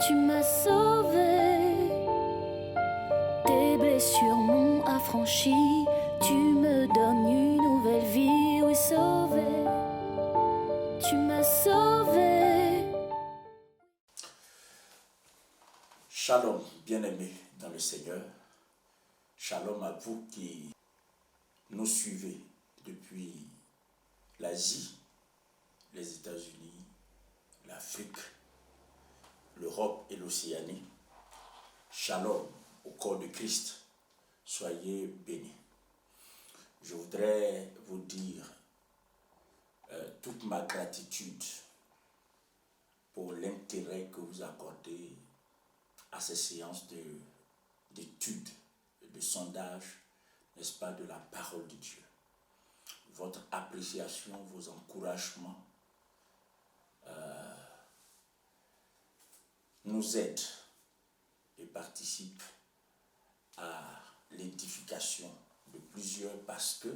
Tu m'as sauvé, tes blessures m'ont affranchi. Tu me donnes une nouvelle vie, oui sauvé. Tu m'as sauvé. Shalom, bien-aimés dans le Seigneur. Shalom à vous qui nous suivez depuis l'Asie, les États-Unis, l'Afrique, l'Europe et l'Océanie. Shalom au corps de Christ. Soyez bénis. Je voudrais vous dire toute ma gratitude pour l'intérêt que vous accordez à ces séances d'études, de sondage, n'est-ce pas, de la parole de Dieu. Votre appréciation, vos encouragements nous aident et participent à l'édification de plusieurs parce que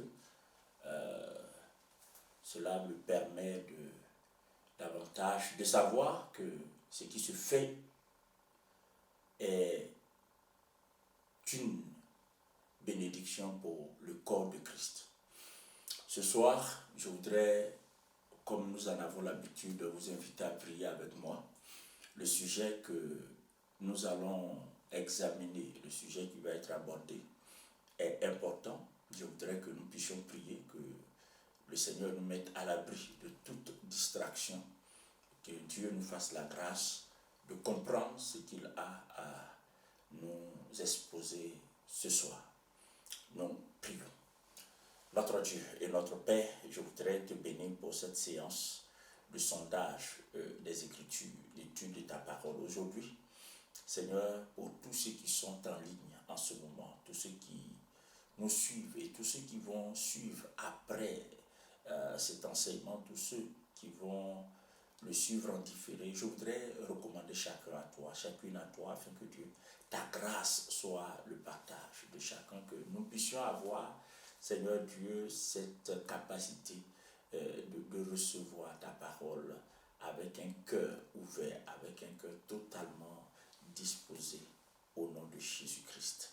cela me permet davantage de savoir que ce qui se fait est une bénédiction pour le corps de Christ. Ce soir, je voudrais, comme nous en avons l'habitude, vous inviter à prier avec moi. Le sujet que nous allons examiner, le sujet qui va être abordé, est important. Je voudrais que nous puissions prier, que le Seigneur nous mette à l'abri de toute distraction, que Dieu nous fasse la grâce de comprendre ce qu'il a à nous exposer ce soir. Nous prions. Notre Dieu et notre Père, je voudrais te bénir pour cette séance de sondage des Écritures, d'étude de ta parole aujourd'hui. Seigneur, pour tous ceux qui sont en ligne en ce moment, tous ceux qui nous suivent et tous ceux qui vont suivre après cet enseignement, tous ceux qui vont le suivre en différé, je voudrais recommander chacun à toi, chacune à toi, afin que Dieu, ta grâce soit le partage de chacun, que nous puissions avoir, Seigneur Dieu, cette capacité de recevoir ta parole avec un cœur ouvert, avec un cœur totalement disposé au nom de Jésus-Christ.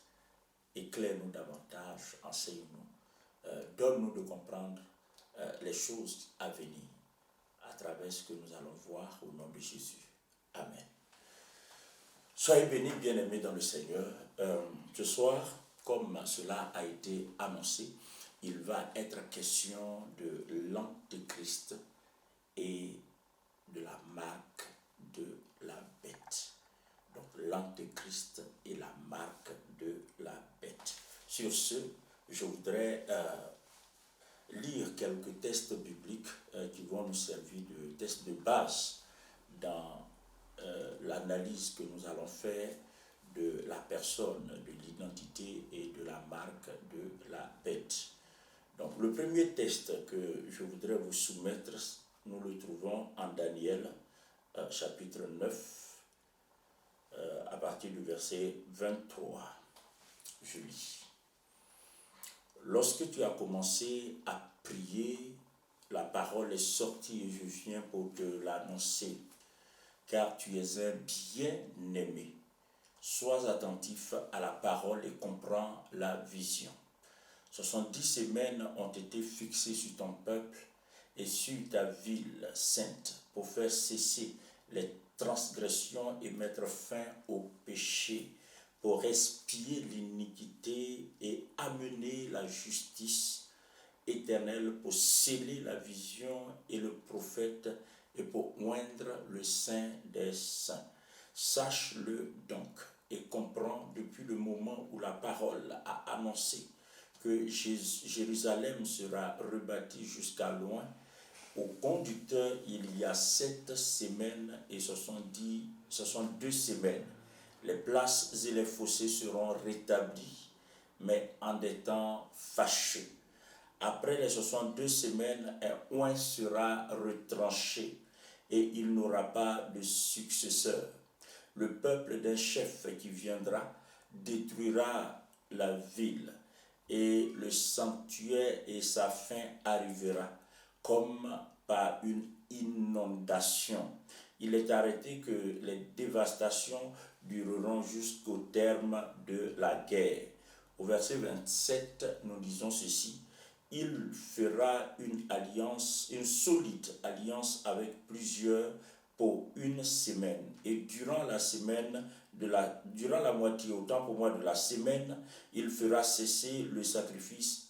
Éclaire-nous davantage, enseigne-nous, donne-nous de comprendre les choses à venir à travers ce que nous allons voir au nom de Jésus. Amen. Soyez bénis, bien-aimés dans le Seigneur. Ce soir, comme cela a été annoncé, il va être question de l'Antéchrist et de la marque de la bête. Donc l'Antéchrist et la marque de la bête. Sur ce, je voudrais lire quelques textes bibliques qui vont nous servir de textes de base dans l'analyse que nous allons faire de la personne, de l'identité et de la marque de la bête. Donc le premier texte que je voudrais vous soumettre, nous le trouvons en Daniel, chapitre 9, à partir du verset 23. Je lis. Lorsque tu as commencé à prier, la parole est sortie et je viens pour te l'annoncer, car tu es un bien-aimé. Sois attentif à la parole et comprends la vision. 70 semaines ont été fixées sur ton peuple et sur ta ville sainte pour faire cesser les transgressions et mettre fin au péché, pour expier l'iniquité et amener la justice éternelle, pour sceller la vision et le prophète et pour oindre le Saint des saints. Sache-le donc et comprends depuis le moment où la parole a annoncé que Jérusalem sera rebâtie jusqu'à loin. Au conducteur, il y a 7 semaines et 62 semaines. Les places et les fossés seront rétablis, mais en des temps fâcheux. Après les 62 semaines, un oint sera retranché et il n'aura pas de successeur. Le peuple d'un chef qui viendra détruira la ville et le sanctuaire et sa fin arrivera comme par une inondation. il est arrêté que les dévastations dureront jusqu'au terme de la guerre. Au verset 27, nous disons ceci: il fera une alliance, une solide alliance avec plusieurs pour une semaine. Et durant la semaine, durant la moitié, autant pour moi de la semaine, il fera cesser le sacrifice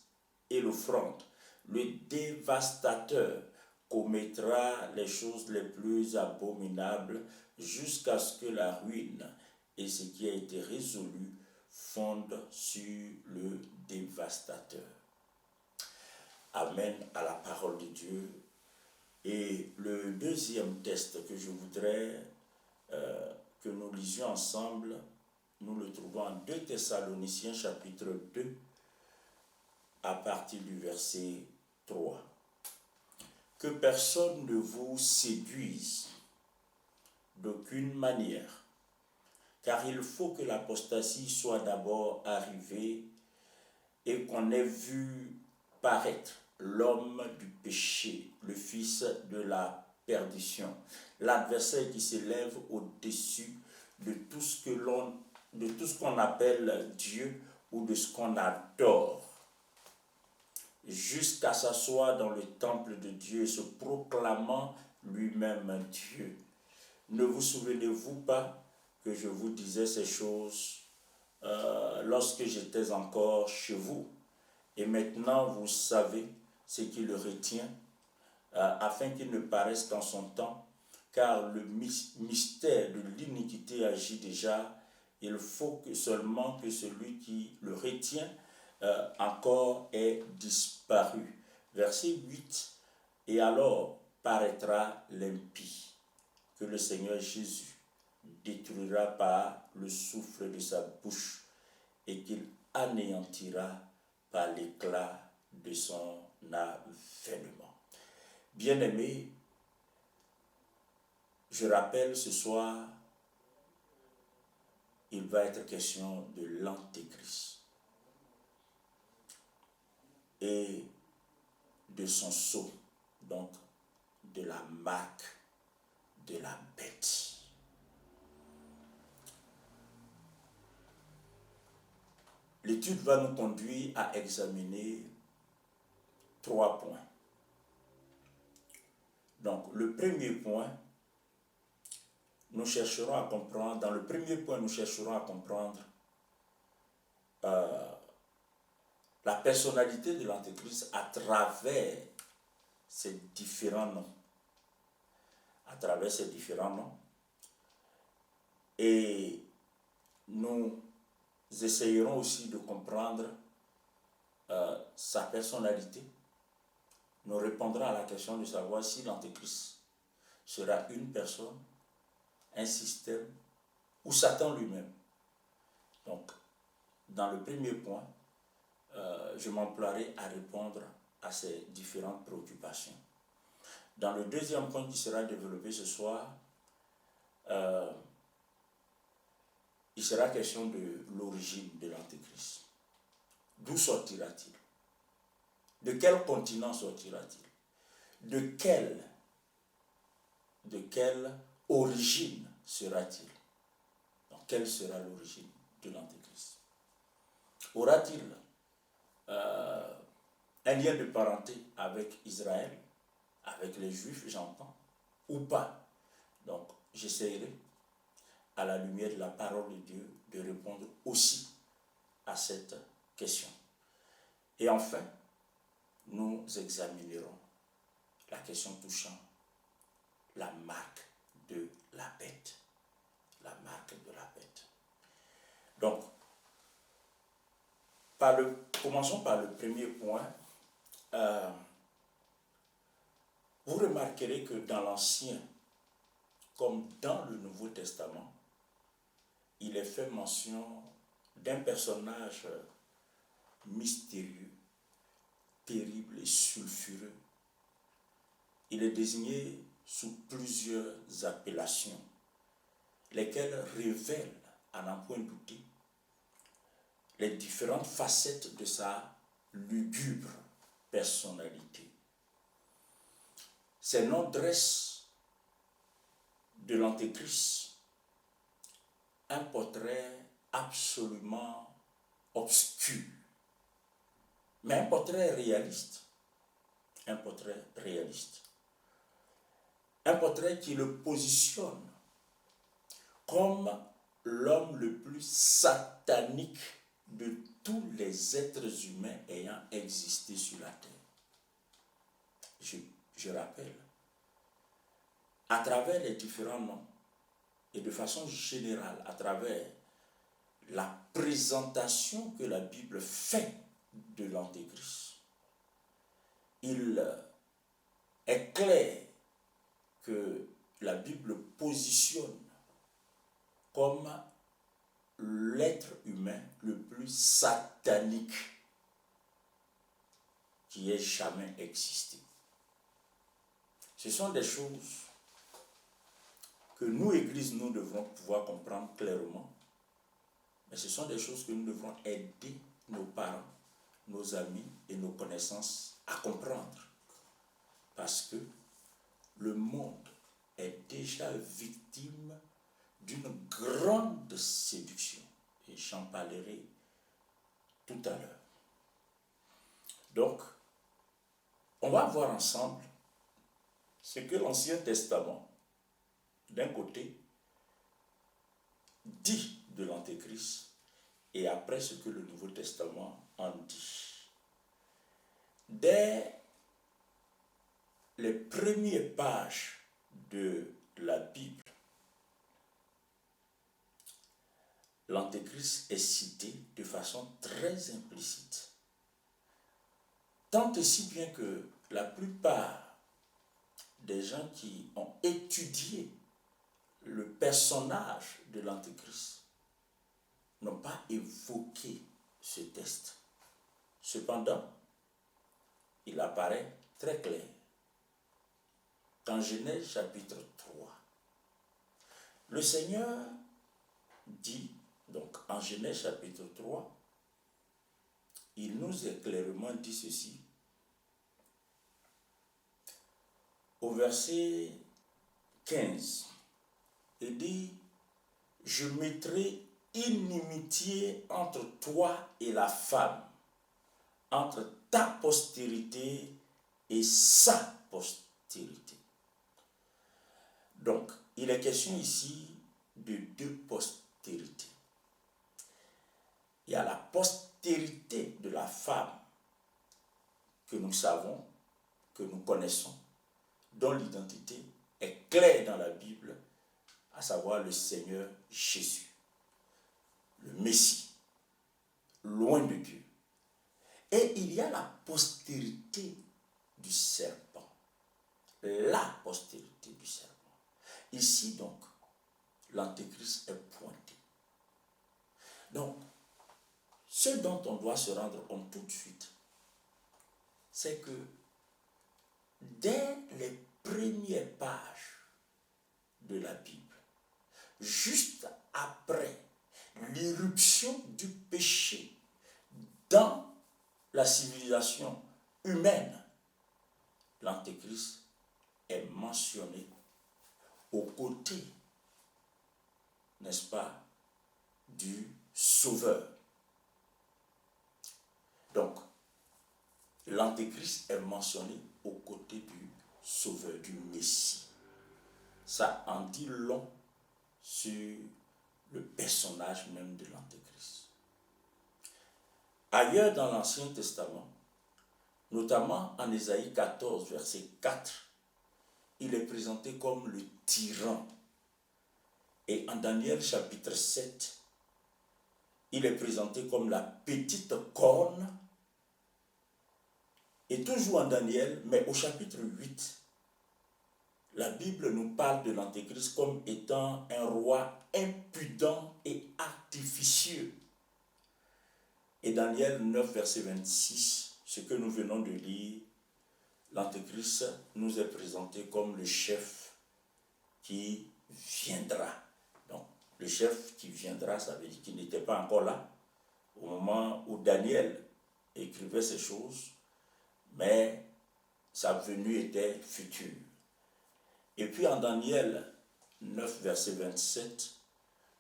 et l'offrande. Le dévastateur commettra les choses les plus abominables jusqu'à ce que la ruine et ce qui a été résolu fondent sur le dévastateur. Amen à la parole de Dieu. Et le deuxième texte que je voudrais que nous lisions ensemble, nous le trouvons en 2 Thessaloniciens chapitre 2 à partir du verset 3. Que personne ne vous séduise d'aucune manière, car il faut que l'apostasie soit d'abord arrivée et qu'on ait vu paraître l'homme du péché, le fils de la perdition, l'adversaire qui s'élève au-dessus de tout ce qu'on appelle Dieu ou de ce qu'on adore, jusqu'à s'asseoir dans le temple de Dieu, se proclamant lui-même Dieu. Ne vous souvenez-vous pas que je vous disais ces choses lorsque j'étais encore chez vous? Et maintenant vous savez ce qui le retient, afin qu'il ne paraisse qu'en son temps, car le mystère de l'iniquité agit déjà. Il faut seulement que celui qui le retient encore ait disparu. Verset 8. Et alors paraîtra l'impie, que le Seigneur Jésus détruira par le souffle de sa bouche et qu'il anéantira par l'éclat de son avènement. Bien-aimés, je rappelle ce soir, il va être question de l'Antéchrist et de son sceau, donc de la marque de la bête. L'étude va nous conduire à examiner 3 points. Donc, le premier point, nous chercherons à comprendre, dans le premier point, nous chercherons à comprendre la personnalité de l'Antéchrist à travers ses différents noms. À travers ces différents noms. Et nous essayerons aussi de comprendre sa personnalité. Nous répondrons à la question de savoir si l'Antéchrist sera une personne, un système ou Satan lui-même. Donc, dans le premier point, je m'emploierai à répondre à ces différentes préoccupations. Dans le deuxième point qui sera développé ce soir, il sera question de l'origine de l'Antéchrist. D'où sortira-t-il? De quel continent sortira-t-il? De quelle origine sera-t-il? Donc, quelle sera l'origine de l'Antéchrist? Aura-t-il un lien de parenté avec Israël, avec les Juifs, j'entends, ou pas? Donc, j'essaierai, à la lumière de la parole de Dieu, de répondre aussi à cette question. Et enfin, nous examinerons la question touchant la marque de la bête. La marque de la bête. Donc, commençons par le premier point. Vous remarquerez que dans l'Ancien, comme dans le Nouveau Testament, il est fait mention d'un personnage mystérieux, terrible et sulfureux. Il est désigné sous plusieurs appellations, lesquelles révèlent, à n'en point douter, les différentes facettes de sa lugubre personnalité. Ces noms dressent de l'Antéchrist un portrait absolument obscur, mais un portrait réaliste. Un portrait réaliste. Un portrait qui le positionne comme l'homme le plus satanique de tous les êtres humains ayant existé sur la terre. Je rappelle, à travers les différents noms et de façon générale, à travers la présentation que la Bible fait de l'Antéchrist, il est clair que la Bible positionne comme l'être humain le plus satanique qui ait jamais existé. Ce sont des choses que nous, Église, nous devrons pouvoir comprendre clairement, mais ce sont des choses que nous devrons aider nos parents, nos amis et nos connaissances à comprendre. Parce que le monde est déjà victime d'une grande séduction. Et j'en parlerai tout à l'heure. Donc, on va voir ensemble ce que l'Ancien Testament, d'un côté, dit de l'Antéchrist, et après ce que le Nouveau Testament en dit. Dès les premières pages de la Bible, l'Antéchrist est cité de façon très implicite. Tant et si bien que la plupart des gens qui ont étudié le personnage de l'Antéchrist n'ont pas évoqué ce texte. Cependant, il apparaît très clair qu'en Genèse chapitre 3, le Seigneur dit, donc en Genèse chapitre 3, il nous est clairement dit ceci, au verset 15, il dit, « Je mettrai inimitié entre toi et la femme, entre ta postérité et sa postérité. » Donc, il est question ici de deux postérités. Il y a la postérité de la femme que nous savons, que nous connaissons, dont l'identité est claire dans la Bible, à savoir le Seigneur Jésus, le Messie, loin de Dieu. Et il y a la postérité du serpent, la postérité du serpent. Ici donc, l'Antéchrist est pointé. Donc, ce dont on doit se rendre compte tout de suite, c'est que dès les premières pages de la Bible, juste après l'irruption du péché dans la civilisation humaine, l'Antéchrist est mentionné aux côtés, n'est-ce pas, du Sauveur. Donc, l'Antéchrist est mentionné aux côtés du Sauveur, du Messie. Ça en dit long sur le personnage même de l'Antéchrist. Ailleurs dans l'Ancien Testament, notamment en Ésaïe 14, verset 4, il est présenté comme le tyran. Et en Daniel chapitre 7, il est présenté comme la petite corne. Et toujours en Daniel, mais au chapitre 8, la Bible nous parle de l'Antéchrist comme étant un roi impudent et artificieux. Et Daniel 9, verset 26, ce que nous venons de lire, l'Antéchrist nous est présenté comme le chef qui viendra. Donc, le chef qui viendra, ça veut dire qu'il n'était pas encore là au moment où Daniel écrivait ces choses, mais sa venue était future. Et puis en Daniel 9, verset 27,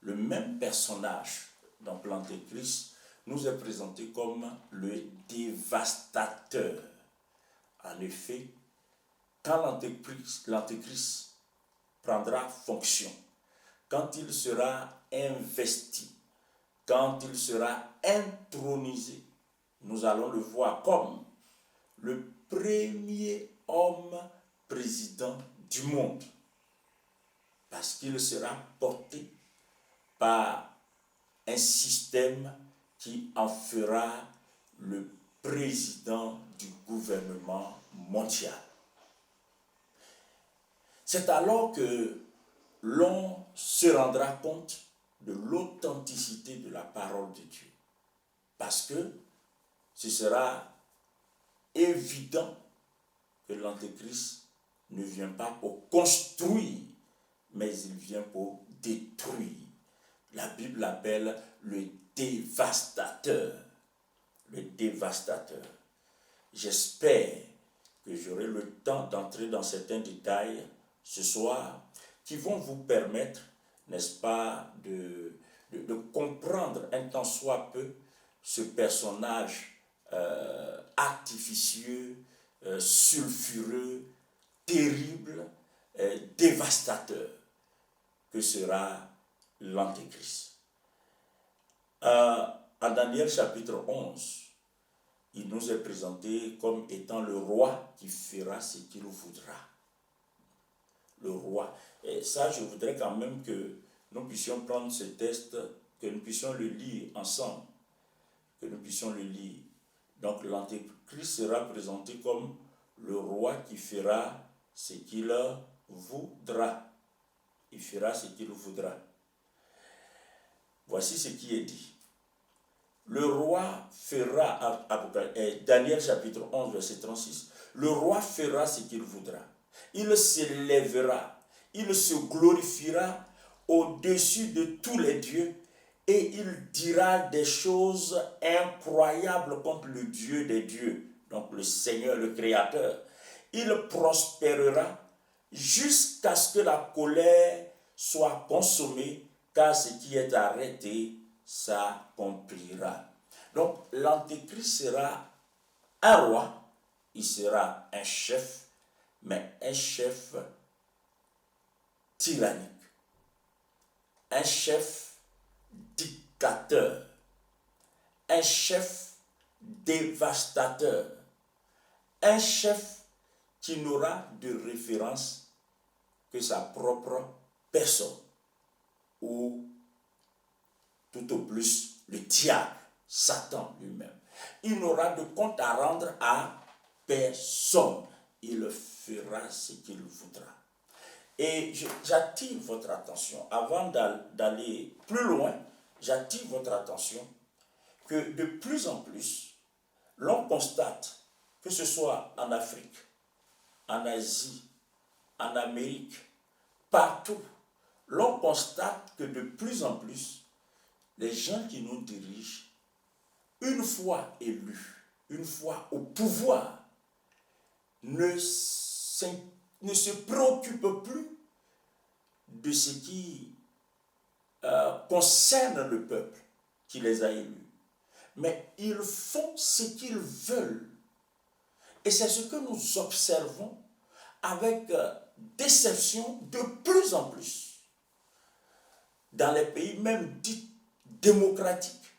le même personnage, donc l'Antéchrist, nous est présenté comme le dévastateur. En effet, quand l'Antéchrist prendra fonction, quand il sera investi, quand il sera intronisé, nous allons le voir comme le premier homme président du monde, parce qu'il sera porté par un système qui en fera le président du gouvernement mondial. C'est alors que l'on se rendra compte de l'authenticité de la parole de Dieu. Parce que ce sera évident que l'Antéchrist ne vient pas pour construire, mais il vient pour détruire. La Bible l'appelle le dévastateur. Le dévastateur. J'espère que j'aurai le temps d'entrer dans certains détails ce soir qui vont vous permettre, n'est-ce pas, de comprendre un tant soit peu ce personnage artificieux, sulfureux, terrible, dévastateur que sera l'Antéchrist. En Daniel chapitre 11, il nous est présenté comme étant le roi qui fera ce qu'il voudra. Le roi. Et ça, je voudrais quand même que nous puissions prendre ce texte, que nous puissions le lire ensemble. Que nous puissions le lire. Donc l'Antéchrist sera présenté comme le roi qui fera ce qu'il voudra. Il fera ce qu'il voudra. Voici ce qui est dit. Le roi fera, Daniel chapitre 11, verset 36, le roi fera ce qu'il voudra. Il s'élèvera, il se glorifiera au-dessus de tous les dieux et il dira des choses incroyables contre le Dieu des dieux, donc le Seigneur, le Créateur. Il prospérera jusqu'à ce que la colère soit consommée, car ce qui est arrêté s'accomplira. Donc l'Antéchrist sera un roi, il sera un chef, mais un chef tyrannique, un chef dictateur, un chef dévastateur, un chef qui n'aura de référence que sa propre personne, ou tout au plus le diable, Satan lui-même. Il n'aura de compte à rendre à personne. Il fera ce qu'il voudra. Et j'attire votre attention, avant d'aller plus loin, j'attire votre attention que de plus en plus, l'on constate, que ce soit en Afrique, en Asie, en Amérique, partout, l'on constate que de plus en plus, les gens qui nous dirigent, une fois élus, une fois au pouvoir, ne se préoccupent plus de ce qui concerne le peuple qui les a élus. Mais ils font ce qu'ils veulent. Et c'est ce que nous observons avec déception de plus en plus. Dans les pays même dits démocratiques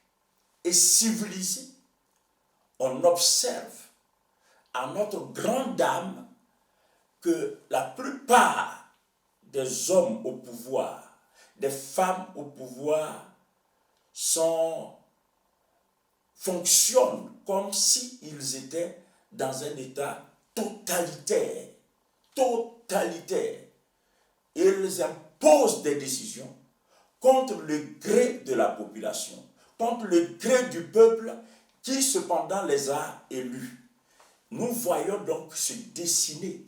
et civilisés, on observe à notre grande dame que la plupart des hommes au pouvoir, des femmes au pouvoir, fonctionnent comme s'ils étaient dans un état totalitaire. Ils imposent des décisions contre le gré de la population, contre le gré du peuple qui cependant les a élus. Nous voyons donc se dessiner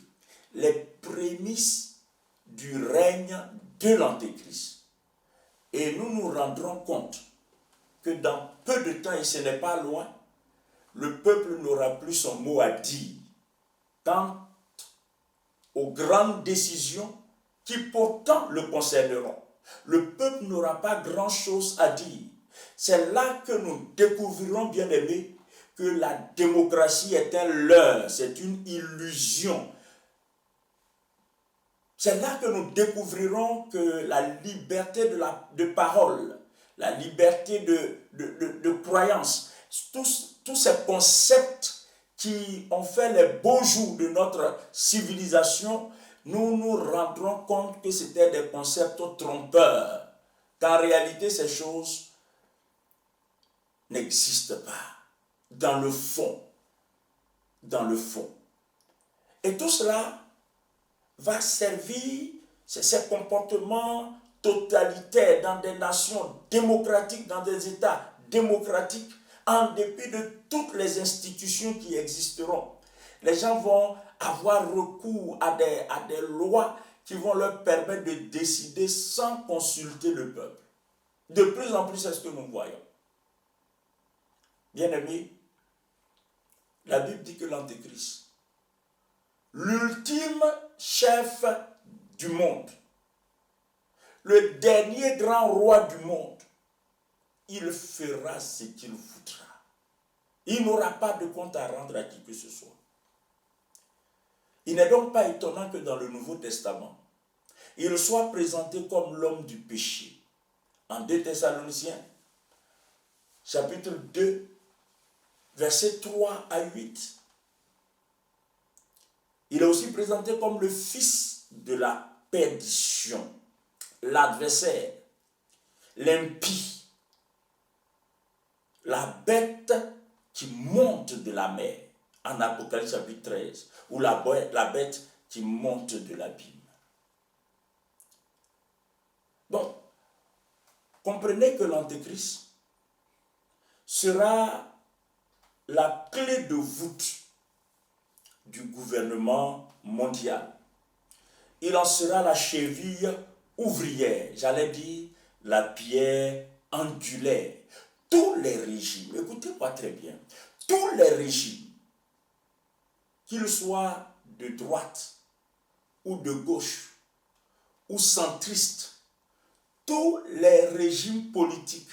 les prémices du règne de l'Antéchrist. Et nous nous rendrons compte que dans peu de temps, et ce n'est pas loin, le peuple n'aura plus son mot à dire quant aux grandes décisions qui pourtant le concerneront. Le peuple n'aura pas grand-chose à dire. C'est là que nous découvrirons, bien aimés, que la démocratie est un leurre, c'est une illusion. C'est là que nous découvrirons que la liberté de parole, la liberté de croyance, tous ces concepts qui ont fait les beaux jours de notre civilisation, nous nous rendrons compte que c'était des concepts trompeurs. Qu'en réalité, ces choses n'existent pas dans le fond. Dans le fond. Et tout cela va servir, ces comportements totalitaires dans des nations démocratiques, dans des États démocratiques, en dépit de toutes les institutions qui existeront. Les gens vont avoir recours à des lois qui vont leur permettre de décider sans consulter le peuple. De plus en plus, c'est ce que nous voyons. Bien-aimés, la Bible dit que l'Antéchrist, l'ultime chef du monde, le dernier grand roi du monde, il fera ce qu'il voudra. Il n'aura pas de compte à rendre à qui que ce soit. Il n'est donc pas étonnant que dans le Nouveau Testament, il soit présenté comme l'homme du péché. En 2 Thessaloniciens, chapitre 2, versets 3 à 8. Il est aussi présenté comme le fils de la perdition, l'adversaire, l'impie, la bête qui monte de la mer, en Apocalypse chapitre 13, ou la bête qui monte de l'abîme. Donc, comprenez que l'Antéchrist sera la clé de voûte du gouvernement mondial. Il en sera la cheville ouvrière, j'allais dire la pierre angulaire. Tous les régimes, écoutez-moi très bien, tous les régimes, qu'ils soient de droite ou de gauche ou centristes, tous les régimes politiques,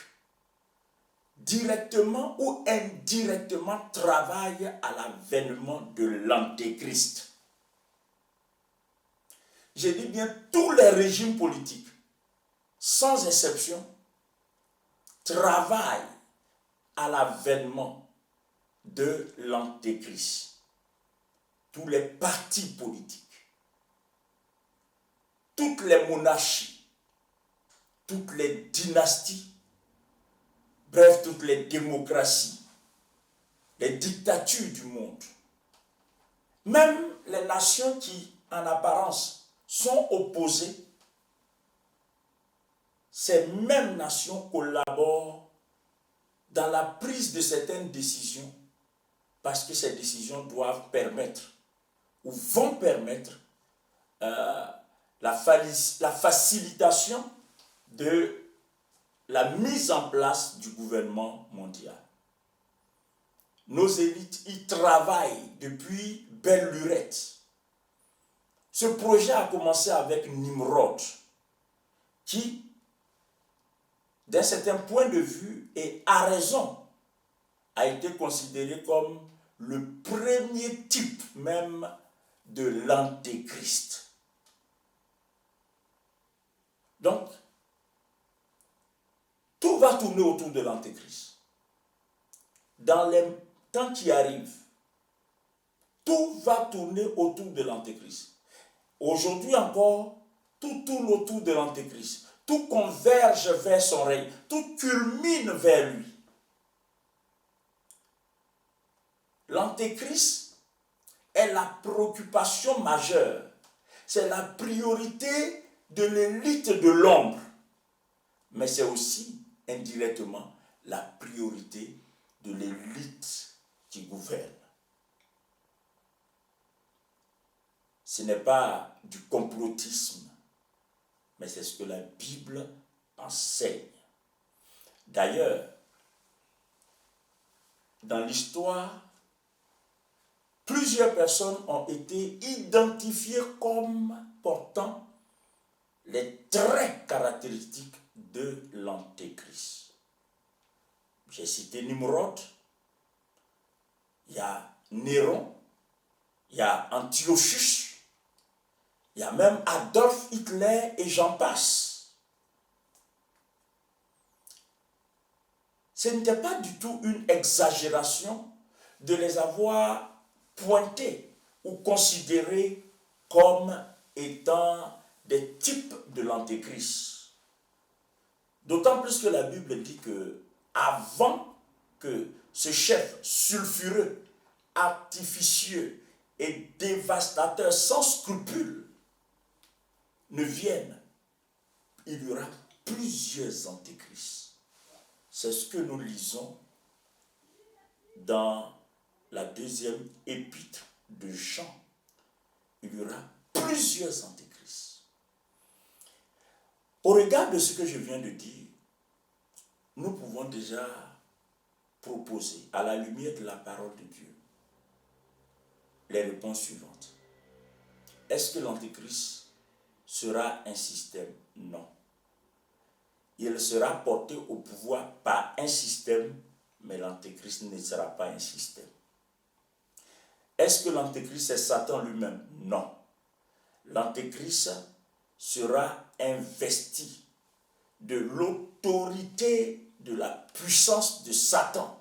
directement ou indirectement, travaillent à l'avènement de l'Antéchrist. Je dis bien tous les régimes politiques, sans exception, travaillent à l'avènement de l'Antéchrist. Tous les partis politiques, toutes les monarchies, toutes les dynasties, bref, toutes les démocraties, les dictatures du monde, même les nations qui, en apparence, sont opposées, ces mêmes nations collaborent dans la prise de certaines décisions parce que ces décisions doivent permettre ou vont permettre la facilitation de la mise en place du gouvernement mondial. Nos élites y travaillent depuis belle lurette. Ce projet a commencé avec Nimrod, qui, d'un certain point de vue et à raison, a été considéré comme le premier type même de l'Antéchrist. Donc, tout va tourner autour de l'Antéchrist. Dans les temps qui arrivent, tout va tourner autour de l'Antéchrist. Aujourd'hui encore, tout tourne autour de l'Antéchrist. Tout converge vers son règne. Tout culmine vers lui. L'Antéchrist est la préoccupation majeure. C'est la priorité de l'élite de l'ombre. Mais c'est aussi, indirectement, la priorité de l'élite qui gouverne. Ce n'est pas du complotisme, mais c'est ce que la Bible enseigne. D'ailleurs, dans l'histoire, plusieurs personnes ont été identifiées comme portant les traits caractéristiques de l'Antéchrist. J'ai cité Nimrod, il y a Néron, il y a Antiochus, il y a même Adolf Hitler et j'en passe. Ce n'était pas du tout une exagération de les avoir pointés ou considérés comme étant des types de l'Antéchrist. D'autant plus que la Bible dit que avant que ce chef sulfureux, artificieux et dévastateur sans scrupules ne vienne, il y aura plusieurs antéchrists. C'est ce que nous lisons dans la deuxième épître de Jean. Il y aura plusieurs antéchrists. Au regard de ce que je viens de dire, nous pouvons déjà proposer, à la lumière de la parole de Dieu, les réponses suivantes. Est-ce que l'Antéchrist sera un système? Non. Il sera porté au pouvoir par un système, mais l'Antéchrist ne sera pas un système. Est-ce que l'Antéchrist est Satan lui-même? Non. L'Antéchrist sera investi de l'autorité de la puissance de Satan.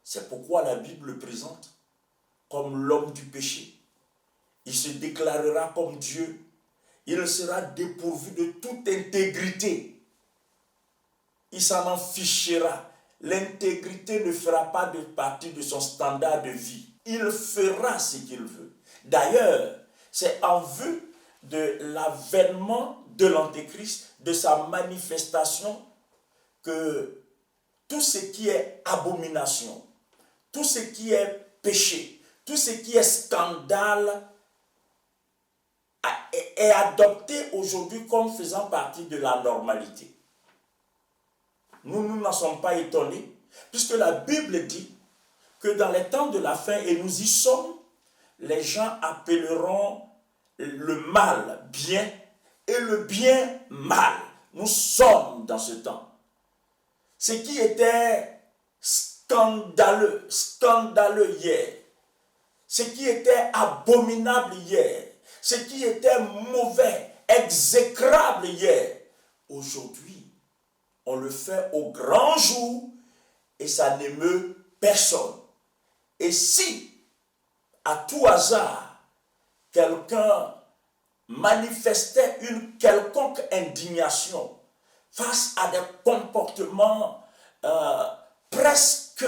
C'est pourquoi la Bible le présente comme l'homme du péché. Il se déclarera comme Dieu. Il sera dépourvu de toute intégrité. Il s'en en fichera. L'intégrité ne fera pas de partie de son standard de vie. Il fera ce qu'il veut. D'ailleurs, c'est en vue de l'avènement de l'Antéchrist, de sa manifestation, que tout ce qui est abomination, tout ce qui est péché, tout ce qui est scandale est adopté aujourd'hui comme faisant partie de la normalité. Nous n'en sommes pas étonnés, puisque la Bible dit que dans les temps de la fin, et nous y sommes, les gens appelleront le mal bien et le bien mal. Nous sommes dans ce temps. Ce qui était scandaleux hier, ce qui était abominable hier, ce qui était mauvais, exécrable hier, aujourd'hui, on le fait au grand jour et ça n'émeut personne. Et si, à tout hasard, quelqu'un manifestait une quelconque indignation face à des comportements presque,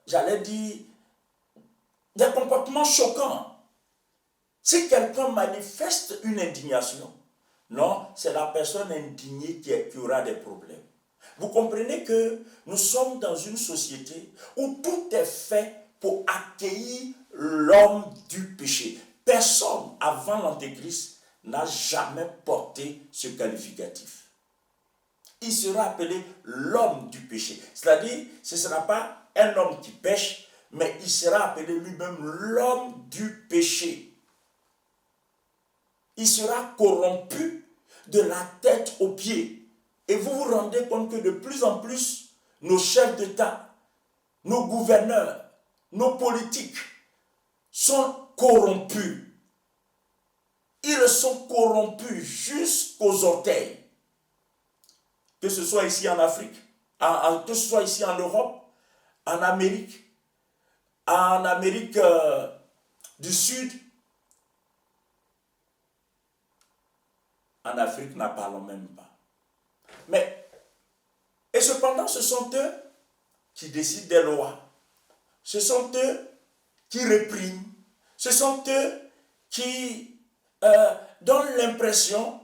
j'allais dire, des comportements choquants. Si quelqu'un manifeste une indignation, non, c'est la personne indignée qui aura des problèmes. Vous comprenez que nous sommes dans une société où tout est fait pour accueillir l'homme du péché. Personne avant l'Antéchrist n'a jamais porté ce qualificatif. Il sera appelé l'homme du péché. C'est-à-dire, ce ne sera pas un homme qui pêche, mais il sera appelé lui-même l'homme du péché. Il sera corrompu de la tête aux pieds. Et vous vous rendez compte que de plus en plus, nos chefs d'État, nos gouverneurs, nos politiques sont corrompus. Ils sont corrompus jusqu'aux orteils. Que ce soit ici en Afrique, que ce soit ici en Europe, en Amérique du Sud, en Afrique, n'en parlons même pas. Et cependant, ce sont eux qui décident des lois. Ce sont eux qui répriment. Ce sont eux qui donnent l'impression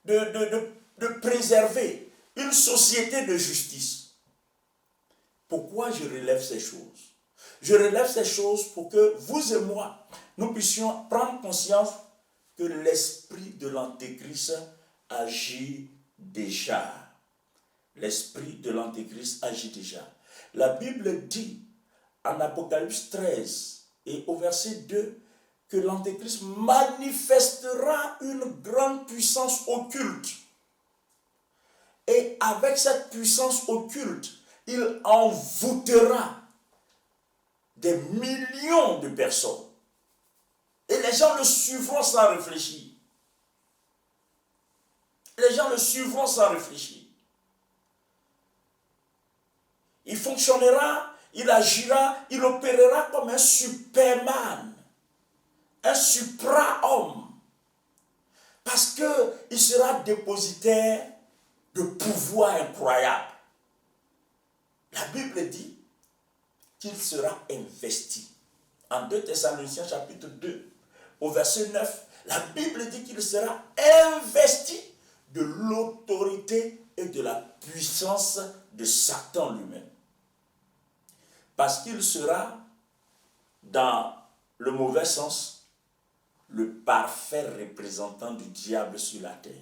de préserver une société de justice. Pourquoi je relève ces choses? Je relève ces choses pour que vous et moi, nous puissions prendre conscience que l'esprit de l'Antéchrist agit déjà. L'esprit de l'Antéchrist agit déjà. La Bible dit en Apocalypse 13 et au verset 2 que l'Antéchrist manifestera une grande puissance occulte. Et avec cette puissance occulte, il envoûtera des millions de personnes. Et les gens le suivront sans réfléchir. Les gens le suivront sans réfléchir. Il fonctionnera, il agira, il opérera comme un Superman, un supra-homme. Parce qu'il sera dépositaire de pouvoir incroyable. La Bible dit qu'il sera investi. En 2 Thessaloniciens chapitre 2, au verset 9, la Bible dit qu'il sera investi de l'autorité et de la puissance de Satan lui-même. Parce qu'il sera, dans le mauvais sens, le parfait représentant du diable sur la terre.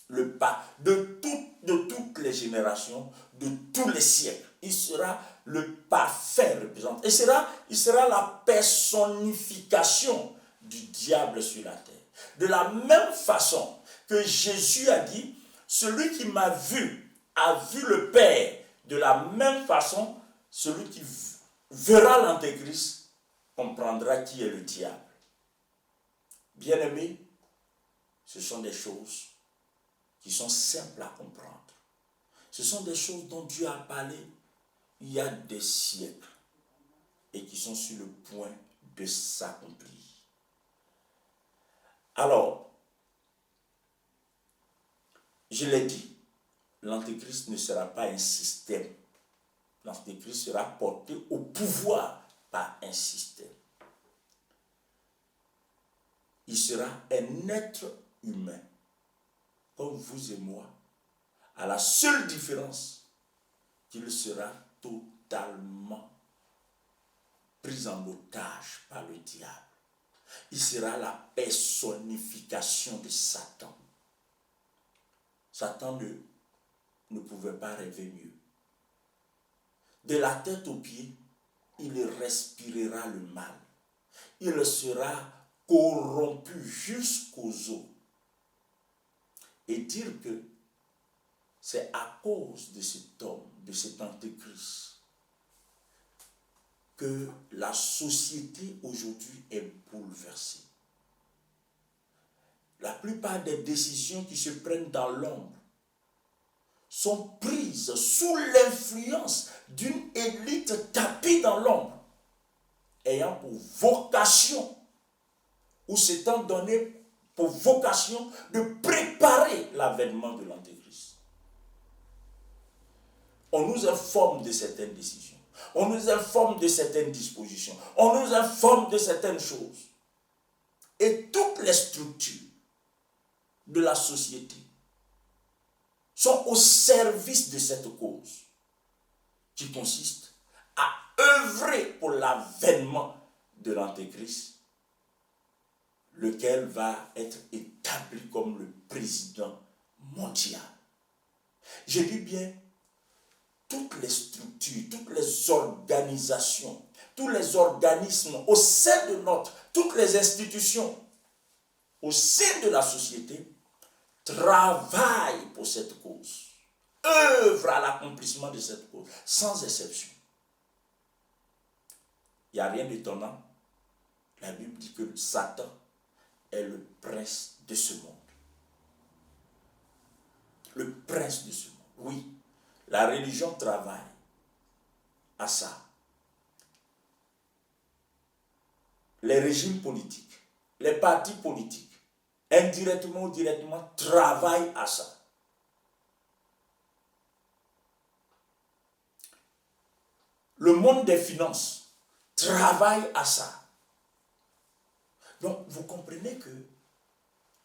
De toutes les générations, de tous les siècles. Il sera le parfait représentant. Il sera la personnification du diable sur la terre. De la même façon que Jésus a dit, celui qui m'a vu a vu le Père. De la même façon, celui qui verra l'Antéchrist comprendra qui est le diable. Bien-aimés, ce sont des choses qui sont simples à comprendre. Ce sont des choses dont Dieu a parlé il y a des siècles et qui sont sur le point de s'accomplir. Alors, je l'ai dit, l'Antéchrist ne sera pas un système. L'Antéchrist sera porté au pouvoir par un système. Il sera un être humain, comme vous et moi, à la seule différence qu'il sera totalement pris en otage par le diable. Il sera la personnification de Satan. Satan ne pouvait pas rêver mieux. De la tête aux pieds, il respirera le mal. Il sera corrompu jusqu'aux os. Et dire que c'est à cause de cet homme, de cet antéchrist, que la société aujourd'hui est bouleversée. La plupart des décisions qui se prennent dans l'ombre sont prises sous l'influence d'une élite tapie dans l'ombre, ayant pour vocation, ou s'étant donné pour vocation de préparer l'avènement de l'Antéchrist. On nous informe de certaines décisions, on nous informe de certaines dispositions, on nous informe de certaines choses. Et toutes les structures de la société sont au service de cette cause qui consiste à œuvrer pour l'avènement de l'Antéchrist, lequel va être établi comme le président mondial. Je dis bien, toutes les structures, toutes les organisations, tous les organismes au sein de toutes les institutions au sein de la société travaillent pour cette cause, œuvrent à l'accomplissement de cette cause, sans exception. Il n'y a rien d'étonnant. La Bible dit que Satan est le prince de ce monde. Le prince de ce monde. Oui, la religion travaille à ça. Les régimes politiques, les partis politiques, indirectement ou directement, travaillent à ça. Le monde des finances travaille à ça. Donc, vous comprenez que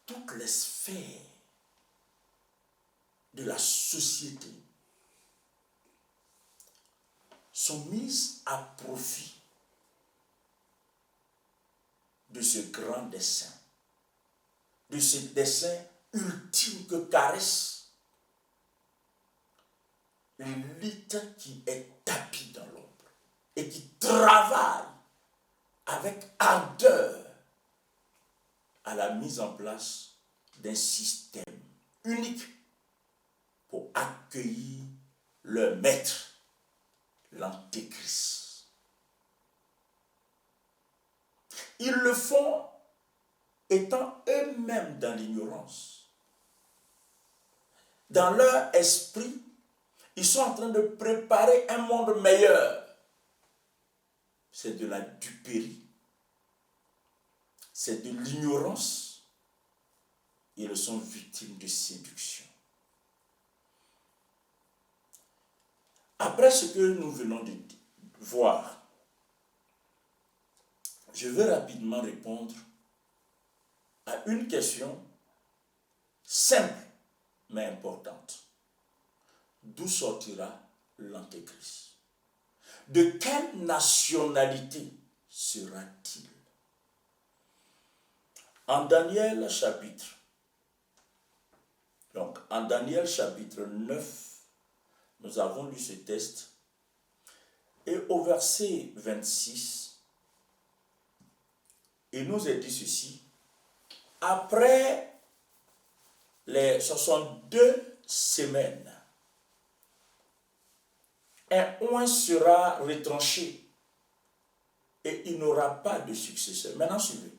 toutes les sphères de la société sont mises à profit de ce grand dessein, de ce dessein ultime que caresse l'élite qui est tapie dans l'ombre et qui travaille avec ardeur à la mise en place d'un système unique pour accueillir leur maître, l'Antéchrist. Ils le font étant eux-mêmes dans l'ignorance. Dans leur esprit, ils sont en train de préparer un monde meilleur. C'est de la duperie, c'est de l'ignorance. Ils sont victimes de séduction. Après ce que nous venons de voir, je veux rapidement répondre à une question simple mais importante. D'où sortira l'Antéchrist? De quelle nationalité sera-t-il? En Daniel chapitre 9, nous avons lu ce texte, et au verset 26, il nous est dit ceci: après les 62 semaines, un oint sera retranché et il n'aura pas de successeur. Maintenant, suivez.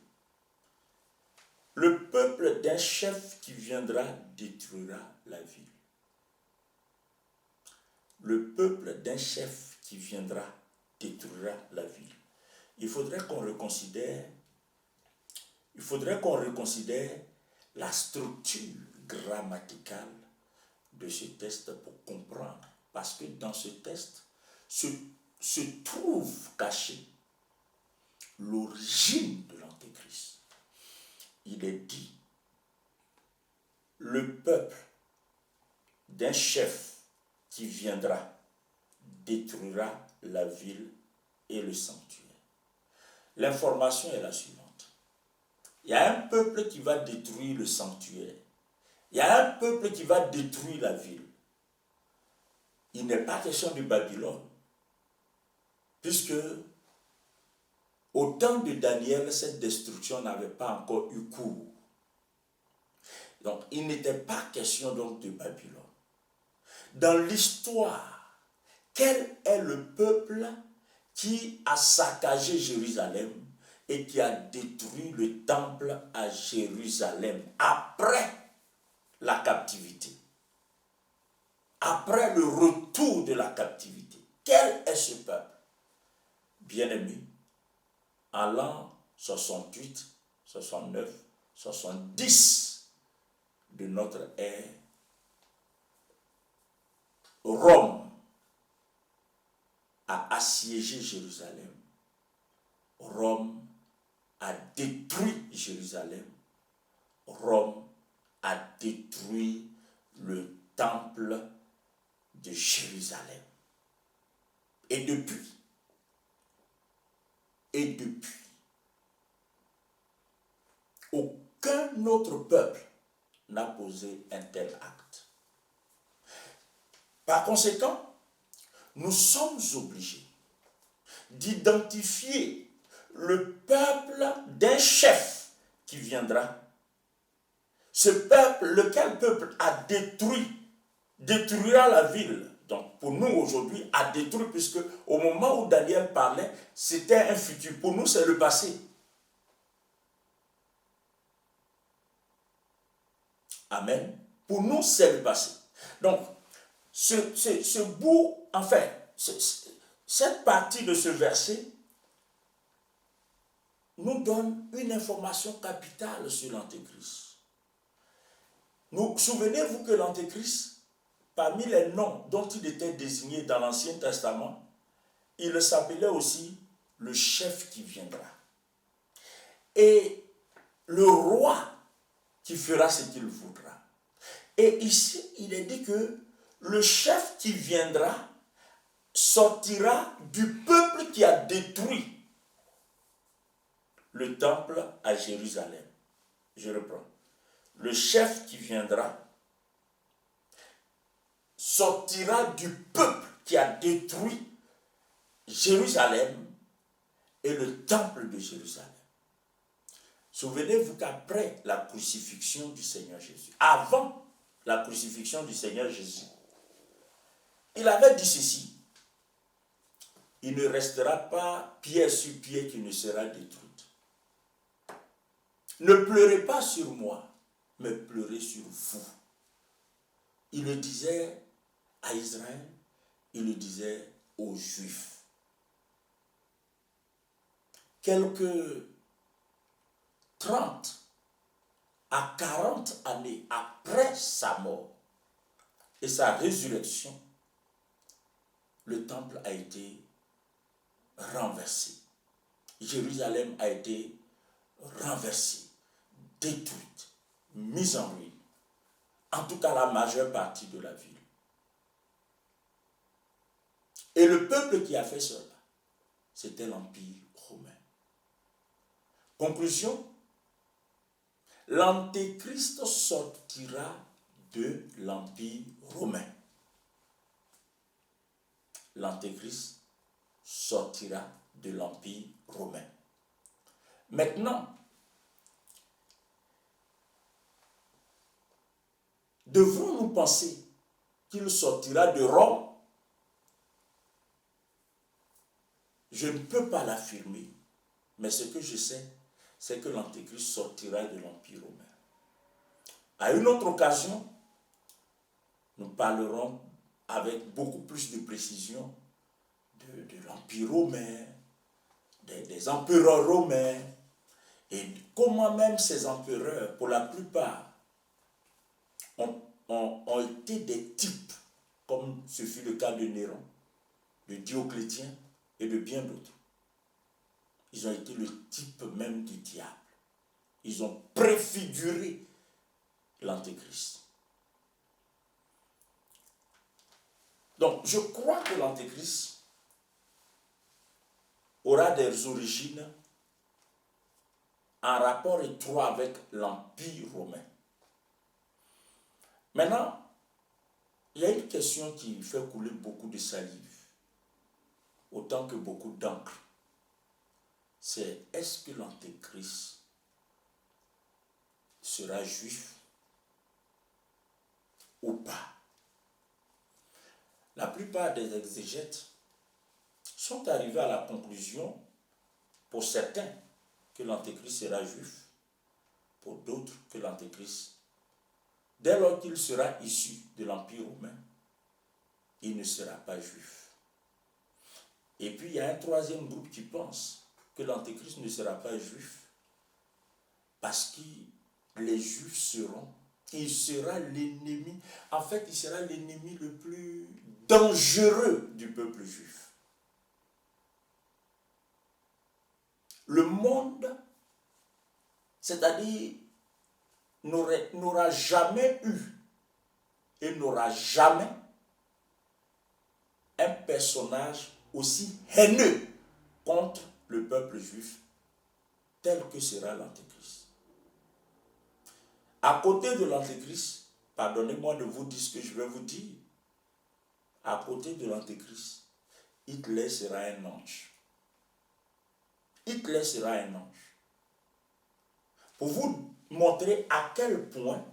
Le peuple d'un chef qui viendra détruira la ville. Le peuple d'un chef qui viendra détruira la ville. Il faudrait qu'on reconsidère la structure grammaticale de ce texte pour comprendre. Parce que dans ce texte se trouve cachée l'origine de l'Antéchrist. Il est dit, le peuple d'un chef qui viendra détruira la ville et le sanctuaire. L'information est la suivante. Il y a un peuple qui va détruire le sanctuaire. Il y a un peuple qui va détruire la ville. Il n'est pas question de Babylone, puisque au temps de Daniel, cette destruction n'avait pas encore eu cours. Donc, il n'était pas question donc de Babylone. Dans l'histoire, quel est le peuple qui a saccagé Jérusalem et qui a détruit le temple à Jérusalem après la captivité? Après le retour de la captivité. Quel est ce peuple? Bien-aimé, en l'an 68, 69, 70 de notre ère, Rome a assiégé Jérusalem. Rome a détruit Jérusalem. Rome a détruit le temple de Jérusalem. Et depuis, aucun autre peuple n'a posé un tel acte. Par conséquent, nous sommes obligés d'identifier le peuple d'un chef qui viendra. Ce peuple, lequel peuple a détruira la ville. Donc pour nous aujourd'hui, a détruit, puisque au moment où Daniel parlait, c'était un futur. Pour nous, c'est le passé. Amen. Pour nous, c'est le passé. Donc, ce bout, enfin, cette partie de ce verset nous donne une information capitale sur l'Antéchrist. Souvenez-vous que l'Antéchrist, parmi les noms dont il était désigné dans l'Ancien Testament, il s'appelait aussi le chef qui viendra. Et le roi qui fera ce qu'il voudra. Et ici, il est dit que le chef qui viendra sortira du peuple qui a détruit le temple à Jérusalem. Je reprends. Le chef qui viendra sortira du peuple qui a détruit Jérusalem et le temple de Jérusalem. Souvenez-vous qu'après la crucifixion du Seigneur Jésus, avant la crucifixion du Seigneur Jésus, il avait dit ceci: il ne restera pas pierre sur pierre qui ne sera détruite. Ne pleurez pas sur moi, mais pleurez sur vous. Il le disait à Israël, il le disait aux Juifs. Quelques 30 à 40 années après sa mort et sa résurrection, le temple a été renversé. Jérusalem a été renversée, détruite, mise en ruine. En tout cas, la majeure partie de la ville. Et le peuple qui a fait cela, c'était l'Empire romain. Conclusion, l'Antéchrist sortira de l'Empire romain. L'Antéchrist sortira de l'Empire romain. Maintenant, devons-nous penser qu'il sortira de Rome? Je ne peux pas l'affirmer, mais ce que je sais, c'est que l'Antéchrist sortira de l'Empire romain. À une autre occasion, nous parlerons avec beaucoup plus de précision de l'Empire romain, des empereurs romains, et comment même ces empereurs, pour la plupart, ont été des types, comme ce fut le cas de Néron, de Dioclétien et de bien d'autres. Ils ont été le type même du diable. Ils ont préfiguré l'Antéchrist. Donc, je crois que l'Antéchrist aura des origines en rapport étroit avec l'Empire romain. Maintenant, il y a une question qui fait couler beaucoup de salive, autant que beaucoup d'encre. C'est: est-ce que l'Antéchrist sera juif ou pas? La plupart des exégètes sont arrivés à la conclusion, pour certains, que l'Antéchrist sera juif, pour d'autres que l'Antéchrist, dès lors qu'il sera issu de l'Empire romain, il ne sera pas juif. Et puis il y a un troisième groupe qui pense que l'Antéchrist ne sera pas juif parce que les Juifs il sera l'ennemi, en fait il sera l'ennemi le plus dangereux du peuple juif. Le monde, c'est-à-dire, n'aura jamais eu et n'aura jamais un personnage aussi haineux contre le peuple juif tel que sera l'Antéchrist. À côté de l'Antéchrist, pardonnez-moi de vous dire ce que je vais vous dire, à côté de l'Antéchrist, Hitler sera un ange. Hitler sera un ange. Pour vous montrer à quel point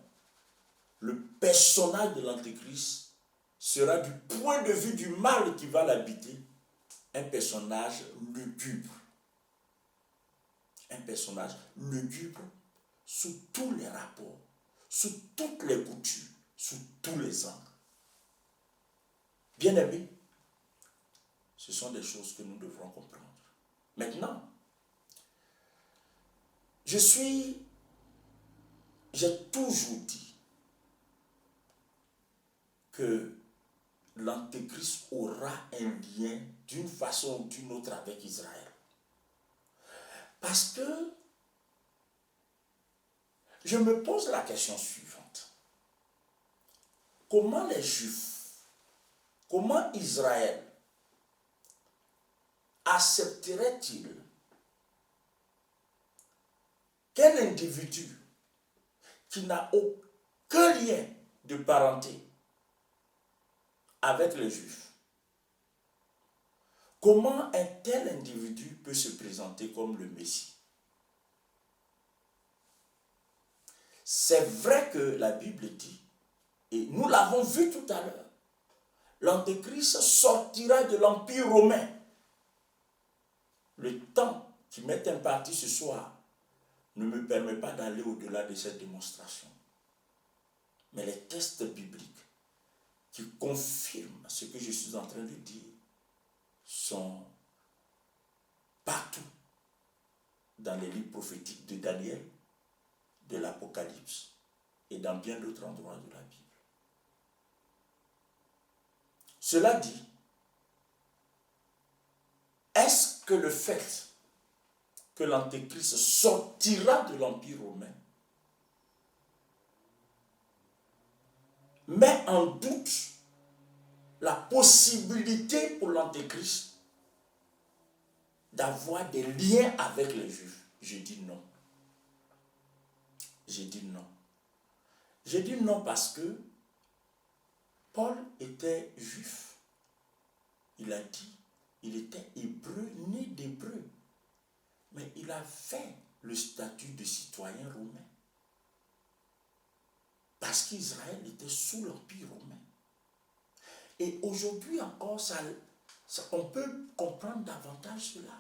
le personnage de l'Antéchrist sera, du point de vue du mal qui va l'habiter, un personnage lugubre. Un personnage lugubre sous tous les rapports, sous toutes les coutures, sous tous les angles. Bien-aimés, ce sont des choses que nous devrons comprendre. Maintenant, j'ai toujours dit que l'Antéchrist aura un lien d'une façon ou d'une autre avec Israël. Parce que je me pose la question suivante. Comment les Juifs, comment Israël accepterait-il qu'un individu qui n'a aucun lien de parenté avec les Juifs comment un tel individu peut se présenter comme le Messie? C'est vrai que la Bible dit, et nous l'avons vu tout à l'heure, l'Antéchrist sortira de l'Empire romain. Le temps qui m'est imparti ce soir ne me permet pas d'aller au-delà de cette démonstration. Mais les textes bibliques qui confirment ce que je suis en train de dire sont partout dans les livres prophétiques de Daniel, de l'Apocalypse et dans bien d'autres endroits de la Bible. Cela dit, est-ce que le fait que l'Antéchrist sortira de l'Empire romain met en doute la possibilité pour l'Antéchrist d'avoir des liens avec les Juifs? Je dis non. J'ai dit non. J'ai dit non parce que Paul était juif. Il a dit, il était hébreu, né d'hébreu. Mais il avait le statut de citoyen romain. Parce qu'Israël était sous l'Empire romain. Et aujourd'hui encore, on peut comprendre davantage cela.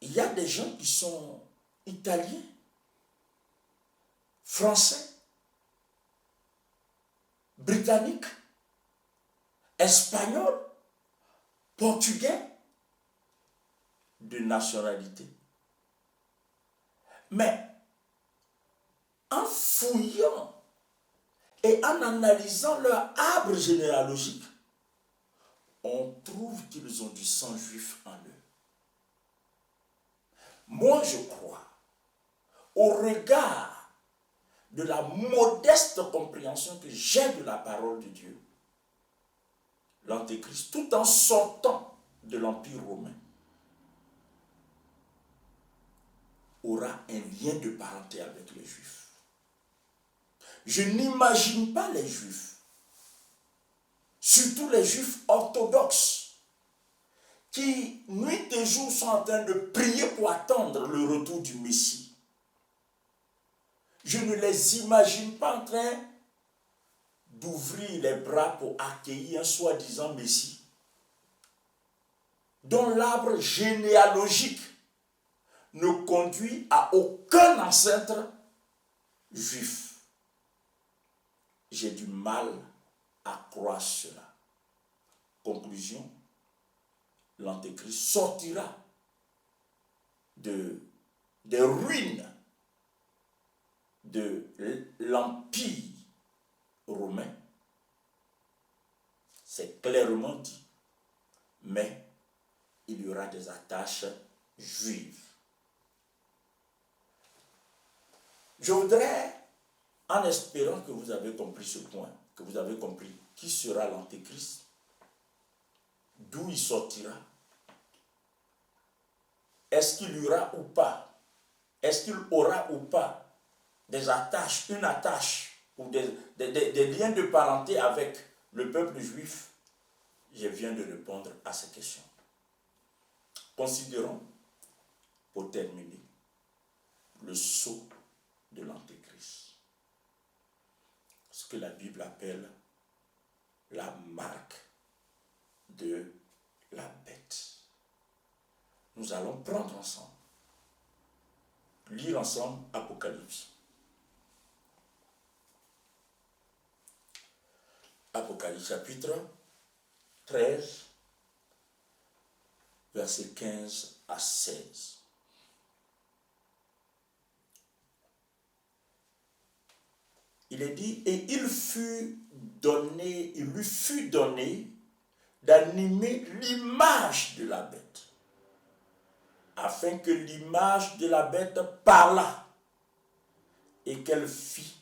Il y a des gens qui sont italiens, français, britanniques, espagnols, portugais, de nationalité. Mais en fouillant et en analysant leur arbre généalogique, on trouve qu'ils ont du sang juif en eux. Moi, je crois, au regard de la modeste compréhension que j'ai de la parole de Dieu, l'Antéchrist, tout en sortant de l'Empire romain, aura un lien de parenté avec les Juifs. Je n'imagine pas les Juifs, surtout les Juifs orthodoxes, qui, nuit et jour, sont en train de prier pour attendre le retour du Messie. Je ne les imagine pas en train d'ouvrir les bras pour accueillir un soi-disant Messie, dont l'arbre généalogique ne conduit à aucun ancêtre juif. J'ai du mal à croire cela. Conclusion, l'Antéchrist sortira des ruines de l'Empire romain. C'est clairement dit. Mais il y aura des attaches juives. Je voudrais, en espérant que vous avez compris ce point, que vous avez compris qui sera l'Antéchrist, d'où il sortira, est-ce qu'il y aura ou pas, est-ce qu'il aura ou pas des attaches, une attache ou des liens de parenté avec le peuple juif? Je viens de répondre à ces questions. Considérons, pour terminer, le sceau de l'Antéchrist. Ce que la Bible appelle la marque de la bête. Nous allons prendre ensemble, lire ensemble Apocalypse. Apocalypse chapitre 13, versets 15 à 16. Il est dit, et il lui fut donné d'animer l'image de la bête, afin que l'image de la bête parlât, et qu'elle fit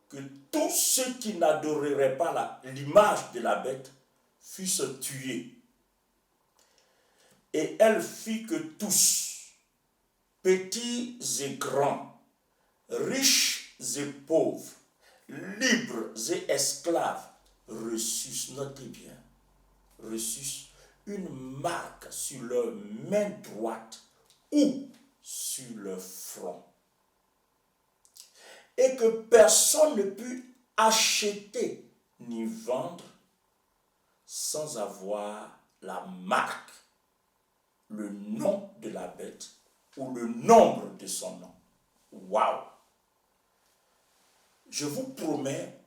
que tous ceux qui n'adoreraient pas l'image de la bête fussent tués. Et elle fit que tous, petits et grands, riches et pauvres, libres et esclaves, reçussent, notez bien, reçu une marque sur leur main droite ou sur leur front. Et que personne ne put acheter ni vendre sans avoir la marque, le nom de la bête ou le nombre de son nom. Waouh! Je vous promets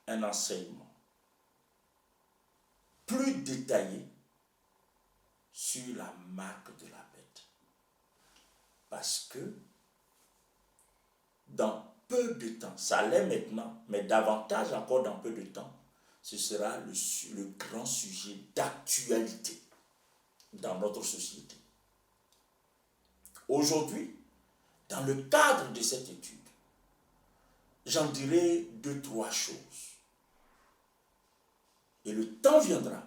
un enseignement plus détaillé sur la marque de la bête. Parce que dans peu de temps, ça l'est maintenant, mais davantage encore dans peu de temps, ce sera le grand sujet d'actualité dans notre société. Aujourd'hui, dans le cadre de cette étude, j'en dirai 2-3 choses. Et le temps viendra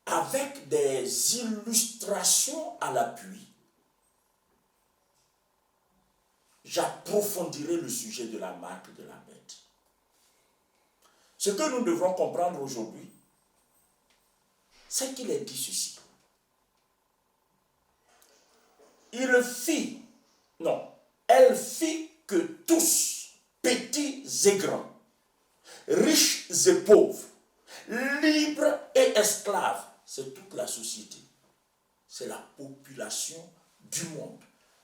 avec des illustrations à l'appui. J'approfondirai le sujet de la marque de la bête. Ce que nous devrons comprendre aujourd'hui, c'est qu'il est dit ceci. Elle fit que tous, petits et grands, riches et pauvres, libres et esclaves, c'est toute la société, c'est la population du monde.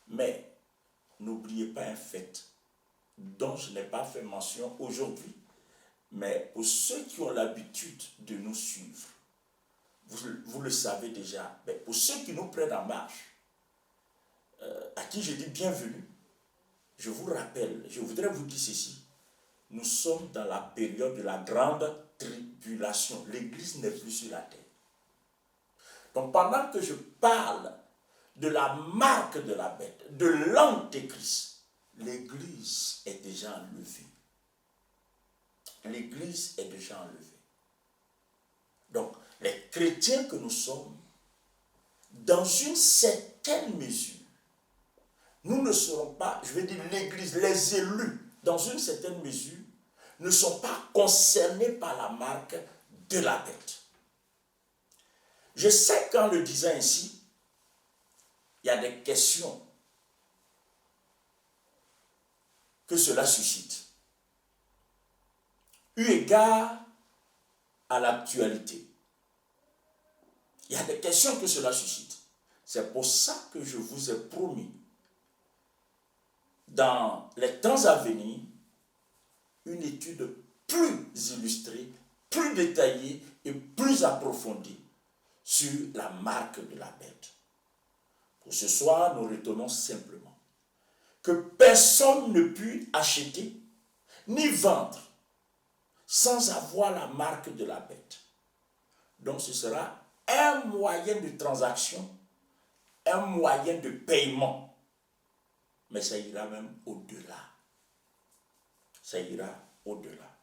Mais n'oubliez pas un fait dont je n'ai pas fait mention aujourd'hui, mais pour ceux qui ont l'habitude de nous suivre, vous le savez déjà, mais pour ceux qui nous prennent en marche, à qui je dis bienvenue, je vous rappelle, je voudrais vous dire ceci. Nous sommes dans la période de la grande tribulation. L'Église n'est plus sur la terre. Donc pendant que je parle de la marque de la bête, de l'antéchrist, l'Église est déjà enlevée. L'Église est déjà enlevée. Donc les chrétiens que nous sommes, dans une certaine mesure, nous ne serons pas, je vais dire l'Église, les élus, dans une certaine mesure, ne sont pas concernés par la marque de la bête. Je sais qu'en le disant ainsi, il y a des questions que cela suscite, eu égard à l'actualité. Il y a des questions que cela suscite. C'est pour ça que je vous ai promis, dans les temps à venir, une étude plus illustrée, plus détaillée et plus approfondie sur la marque de la bête. Pour ce soir, nous retenons simplement que personne ne put acheter ni vendre sans avoir la marque de la bête. Donc ce sera un moyen de transaction, un moyen de paiement. Mais ça ira même au-delà. Ça ira au-delà.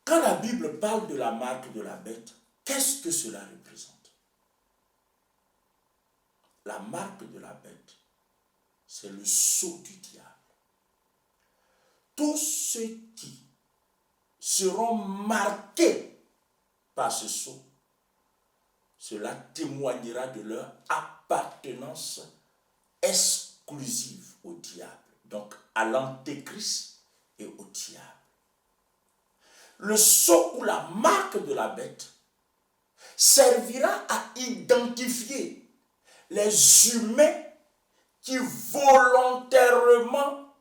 Quand la Bible parle de la marque de la bête, qu'est-ce que cela représente? La marque de la bête, c'est le sceau du diable. Tous ceux qui seront marqués par ce sceau, cela témoignera de leur appartenance exclusive au diable, donc à l'antéchrist et au diable. Le sceau ou la marque de la bête servira à identifier les humains qui volontairement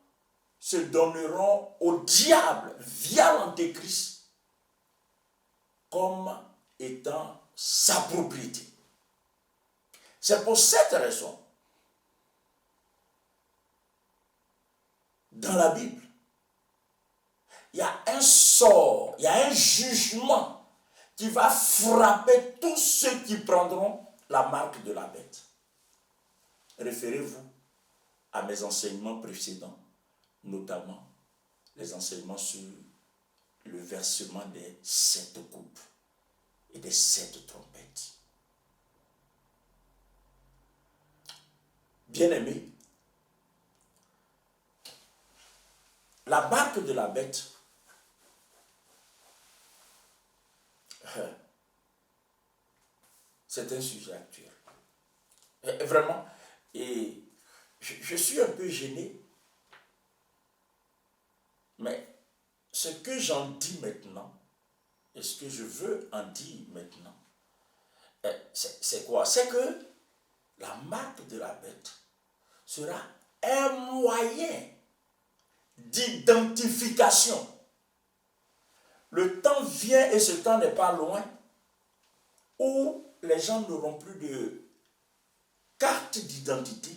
se donneront au diable via l'antéchrist comme étant sa propriété. C'est pour cette raison, dans la Bible, il y a un sort, il y a un jugement qui va frapper tous ceux qui prendront la marque de la bête. Référez-vous à mes enseignements précédents, notamment les enseignements sur le versement des 7 coupes et des 7 trompettes. Bien-aimés, la marque de la bête c'est un sujet actuel. Et vraiment, et je suis un peu gêné, mais ce que j'en dis maintenant, et ce que je veux en dire maintenant, c'est quoi? C'est que la marque de la bête sera un moyen d'identification. Le temps vient, et ce temps n'est pas loin, où les gens n'auront plus de carte d'identité,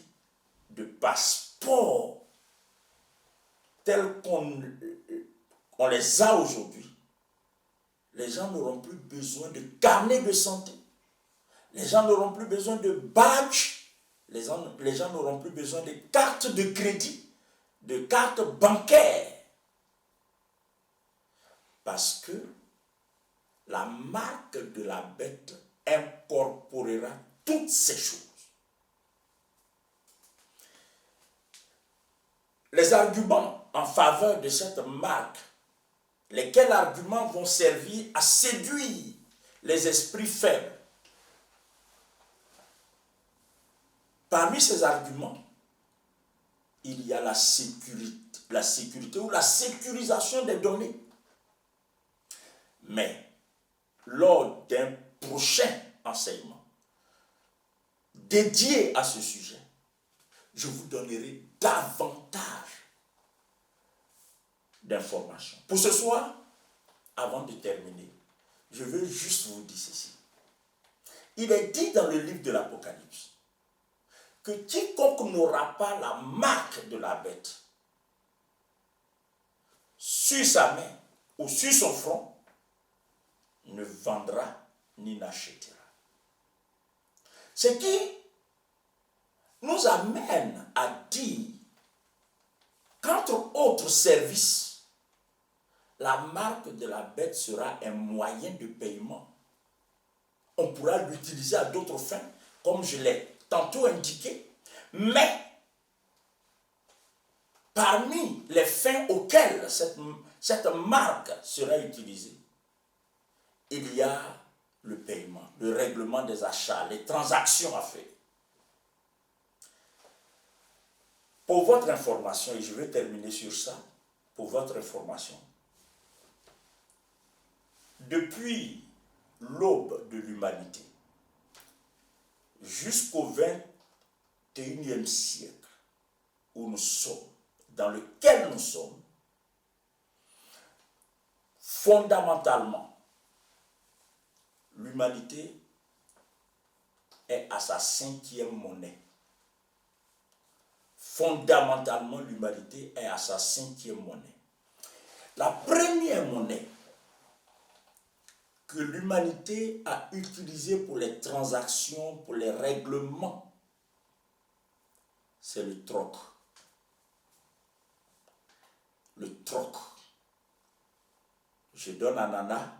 de passeport, tels qu'on les a aujourd'hui. Les gens n'auront plus besoin de carnet de santé. Les gens n'auront plus besoin de badge. Les gens n'auront plus besoin de cartes de crédit, de cartes bancaires. Parce que la marque de la bête incorporera toutes ces choses. Les arguments en faveur de cette marque, lesquels arguments vont servir à séduire les esprits faibles. Parmi ces arguments, il y a la sécurité ou la sécurisation des données. Mais lors d'un prochain enseignement dédié à ce sujet, je vous donnerai davantage d'informations. Pour ce soir, avant de terminer, je veux juste vous dire ceci. Il est dit dans le livre de l'Apocalypse que quiconque n'aura pas la marque de la bête sur sa main ou sur son front ne vendra ni n'achètera. Ce qui nous amène à dire qu'entre autres services, la marque de la bête sera un moyen de paiement. On pourra l'utiliser à d'autres fins, comme je l'ai tantôt indiqué, mais parmi les fins auxquelles cette marque sera utilisée, il y a le paiement, le règlement des achats, les transactions à faire. Pour votre information, et je vais terminer sur ça, pour votre information, depuis l'aube de l'humanité jusqu'au XXIe siècle où nous sommes, dans lequel nous sommes, fondamentalement, l'humanité est à sa 5e monnaie. Fondamentalement, l'humanité est à sa 5e monnaie. La première monnaie que l'humanité a utilisée pour les transactions, pour les règlements, c'est le troc. Le troc. Je donne ananas,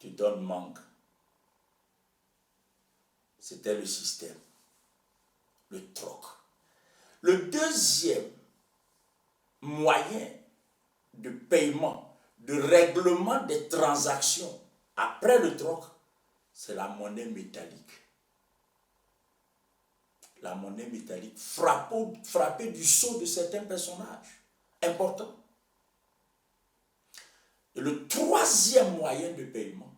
tu donnes mangue. C'était le système. Le troc. Le deuxième moyen de paiement, de règlement des transactions après le troc, c'est la monnaie métallique. La monnaie métallique frappée du sceau de certains personnages importants. Et le troisième moyen de paiement,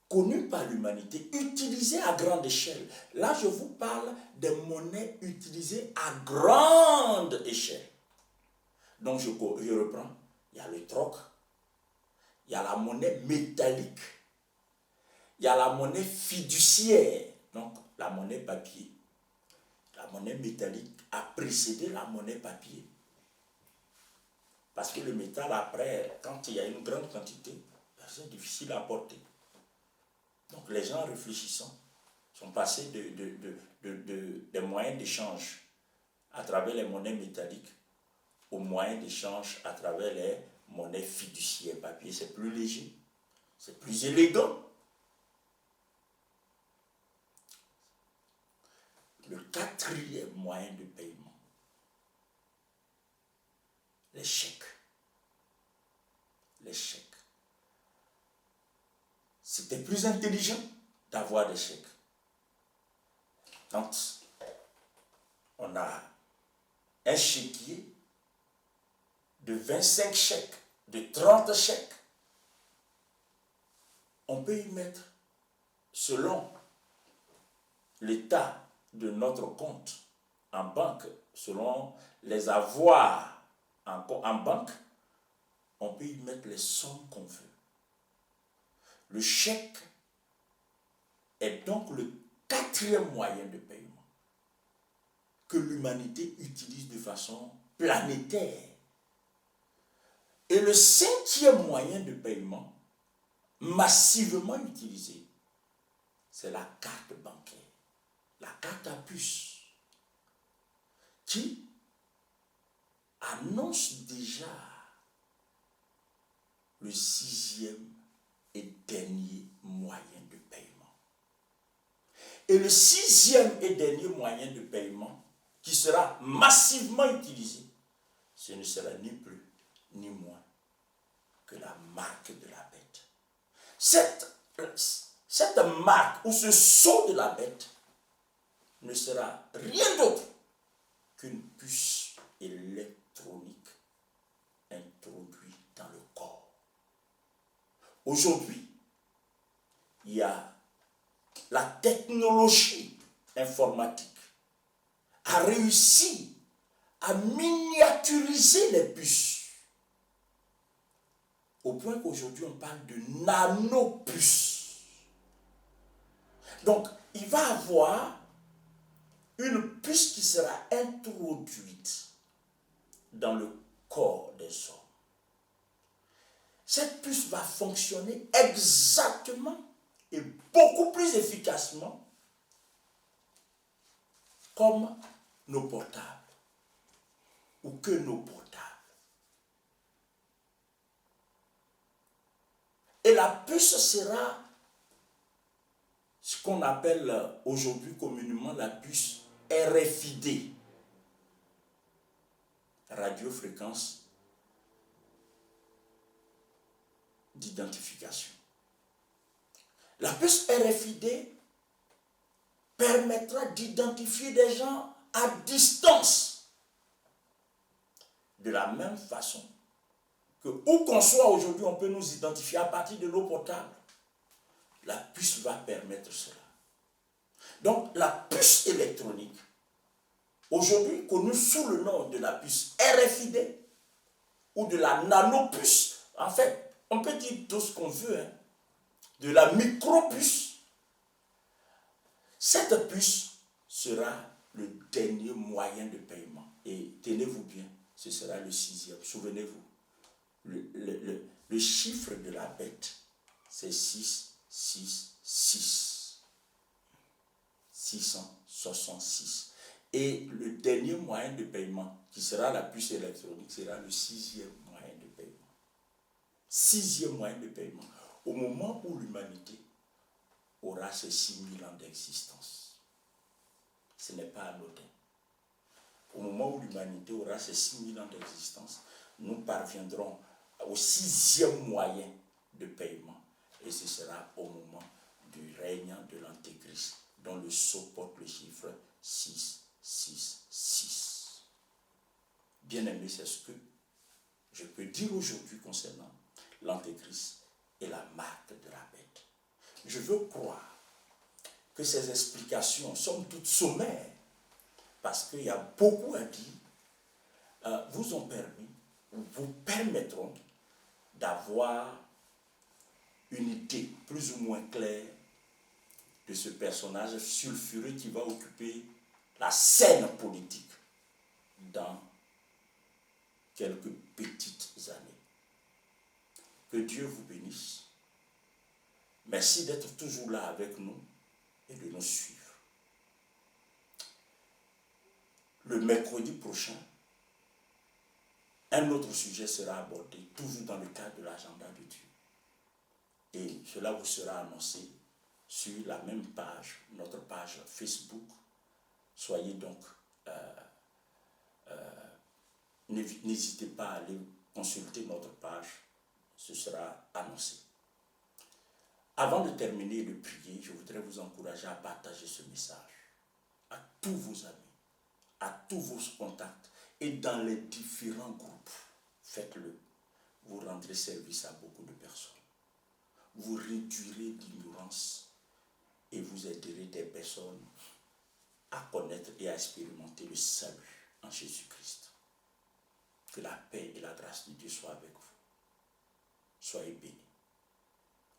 connu par l'humanité, utilisé à grande échelle. Là, je vous parle des monnaies utilisées à grande échelle. Donc, je reprends. Il y a le troc, il y a la monnaie métallique, il y a la monnaie fiduciaire, donc la monnaie papier. La monnaie métallique a précédé la monnaie papier. Parce que le métal, après, quand il y a une grande quantité, c'est difficile à porter. Donc les gens réfléchissant sont passés des moyens d'échange à travers les monnaies métalliques aux moyens d'échange à travers les monnaies fiduciaires papier. C'est plus léger, c'est plus élégant. Le quatrième moyen de paiement, les chèques. Les chèques. C'était plus intelligent d'avoir des chèques. Quand on a un chéquier de 25 chèques, de 30 chèques, on peut y mettre, selon l'état de notre compte en banque, selon les avoirs en banque, on peut y mettre les sommes qu'on veut. Le chèque est donc le quatrième moyen de paiement que l'humanité utilise de façon planétaire. Et le cinquième moyen de paiement massivement utilisé, c'est la carte bancaire, la carte à puce, qui annonce déjà le sixième et dernier moyen de paiement. Et le sixième et dernier moyen de paiement qui sera massivement utilisé, ce ne sera ni plus ni moins que la marque de la bête. Cette marque ou ce sceau de la bête ne sera rien d'autre qu'une puce électronique introduite dans le corps. Aujourd'hui, il y a la technologie informatique a réussi à miniaturiser les puces au point qu'aujourd'hui on parle de nanopuces. Donc il va y avoir une puce qui sera introduite dans le corps des hommes. Cette puce va fonctionner exactement et beaucoup plus efficacement comme nos portables ou que nos portables. Et la puce sera ce qu'on appelle aujourd'hui communément la puce RFID, radiofréquence d'identification. La puce RFID permettra d'identifier des gens à distance. De la même façon que où qu'on soit aujourd'hui, on peut nous identifier à partir de nos portables. La puce va permettre cela. Donc la puce électronique, aujourd'hui connue sous le nom de la puce RFID ou de la nanopuce, en fait, on peut dire tout ce qu'on veut, hein, de la micropuce. Cette puce sera le dernier moyen de paiement. Et tenez-vous bien, ce sera le sixième. Souvenez-vous, le chiffre de la bête, c'est 666. 666. Et le dernier moyen de paiement, qui sera la puce électronique, sera le sixième moyen de paiement. Sixième moyen de paiement. Au moment où l'humanité aura ses 6000 ans d'existence, ce n'est pas anodin. Au moment où l'humanité aura ses 6000 ans d'existence, nous parviendrons au sixième moyen de paiement. Et ce sera au moment du règne de l'Antéchrist, dont le sceau porte le chiffre 666. Bien-aimé, c'est ce que je peux dire aujourd'hui concernant l'Antéchrist et la marque de la bête. Je veux croire que ces explications sont toutes sommaires, parce qu'il y a beaucoup à dire, vous ont permis, ou vous permettront d'avoir une idée plus ou moins claire de ce personnage sulfureux qui va occuper la scène politique dans quelques petites années. Que Dieu vous bénisse. Merci d'être toujours là avec nous et de nous suivre. Le mercredi prochain, un autre sujet sera abordé, toujours dans le cadre de l'agenda de Dieu. Et cela vous sera annoncé sur la même page, notre page Facebook. Soyez donc, n'hésitez pas à aller consulter notre page, ce sera annoncé. Avant de terminer de prier, je voudrais vous encourager à partager ce message à tous vos amis, à tous vos contacts et dans les différents groupes. Faites-le. Vous rendrez service à beaucoup de personnes. Vous réduirez l'ignorance et vous aiderez des personnes à connaître et à expérimenter le salut en Jésus-Christ. Que la paix et la grâce de Dieu soient avec vous. Soyez bénis.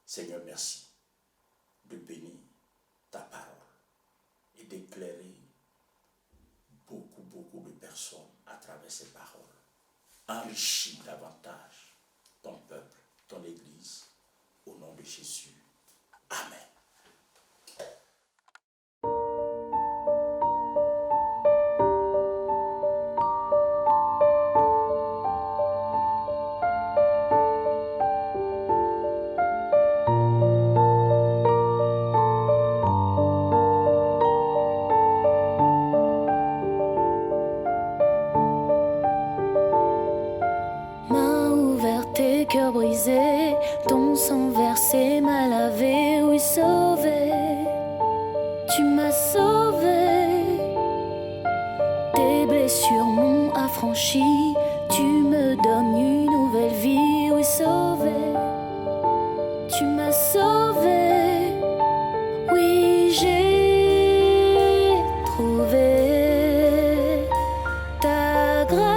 Seigneur, merci de bénir ta parole et d'éclairer beaucoup de personnes à travers ces paroles. Enrichis davantage ton peuple, ton Église, au nom de Jésus. Amen. Cœur brisé, ton sang versé m'a lavé, oui sauvé, tu m'as sauvé. Tes blessures m'ont affranchi, tu me donnes une nouvelle vie, oui sauvé, tu m'as sauvé. Oui, j'ai trouvé ta grâce.